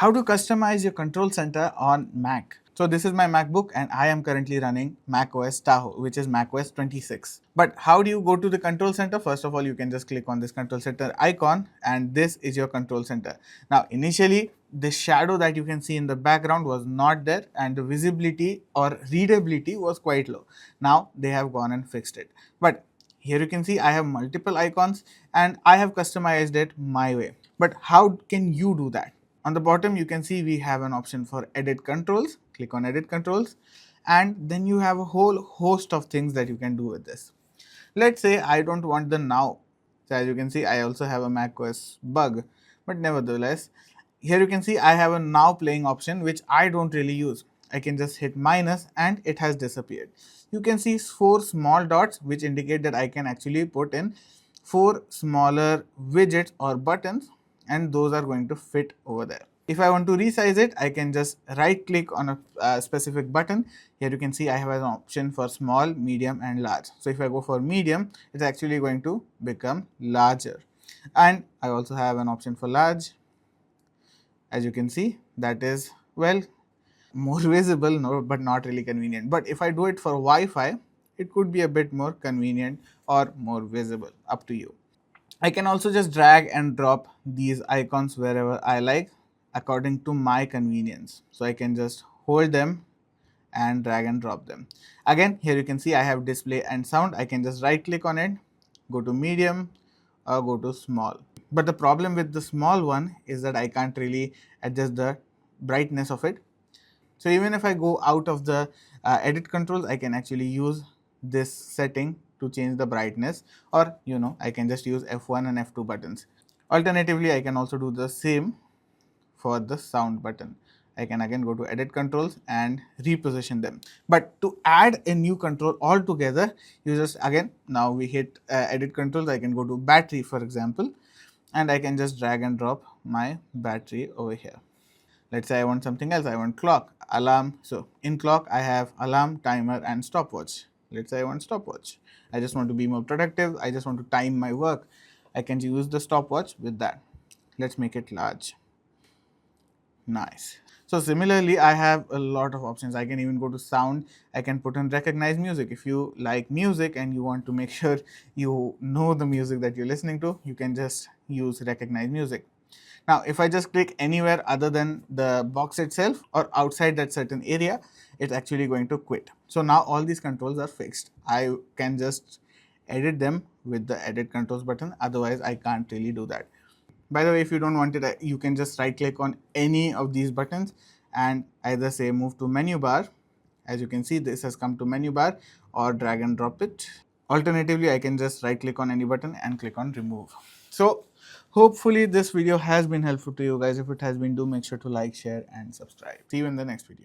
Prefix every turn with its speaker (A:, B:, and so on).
A: How to customize your control center on Mac. So this is my MacBook and I am currently running macOS Tahoe, which is macOS 26. But how do you go to the control center? First of all, you can just click on this control center icon and this is your control center. Now initially, the shadow that you can see in the background was not there and the visibility or readability was quite low. Now they have gone and fixed it. But here you can see I have multiple icons and I have customized it my way. But how can you do that? On the bottom, you can see we have an option for edit controls. Click on edit controls and then you have a whole host of things that you can do with this. Let's say I don't want the now. So as you can see, I also have a macOS bug, but nevertheless, here you can see I have a now playing option which I don't really use. I can just hit minus and it has disappeared. You can see 4 small dots which indicate that I can actually put in 4 smaller widgets or buttons and those are going to fit over there. If I want to resize it, I can just right click on a specific button. Here you can see I have an option for small, medium and large. So if I go for medium, it's actually going to become larger. And I also have an option for large. As you can see, that is, well, more visible, no, but not really convenient. But if I do it for Wi-Fi, it could be a bit more convenient or more visible, up to you. I can also just drag and drop these icons wherever I like according to my convenience. So I can just hold them and drag and drop them. Again, here you can see I have display and sound. I can just right click on it, go to medium or go to small. But the problem with the small one is that I can't really adjust the brightness of it. So even if I go out of the edit controls, I can actually use this setting to change the brightness, or I can just use F1 and F2 buttons. Alternatively, I can also do the same for the sound button. I can again go to edit controls and reposition them. But to add a new control altogether, you just again, now we hit edit controls, I can go to battery for example, and I can just drag and drop my battery over here. Let's say I want something else, I want clock, alarm. So in clock, I have alarm, timer and stopwatch. Let's say I want stopwatch. I just want to be more productive. I just want to time my work. I can use the stopwatch with that. Let's make it large. Nice. So similarly, I have a lot of options. I can even go to sound. I can put in recognize music. If you like music and you want to make sure you know the music that you're listening to, you can just use recognize music. Now, if I just click anywhere other than the box itself or outside that certain area, it's actually going to quit. So now all these controls are fixed. I can just edit them with the edit controls button. Otherwise, I can't really do that. By the way, if you don't want it, you can just right click on any of these buttons and either say move to menu bar. As you can see, this has come to menu bar, or drag and drop it. Alternatively, I can just right click on any button and click on remove. So hopefully this video has been helpful to you guys. If it has been, do make sure to like, share and subscribe. See you in the next video.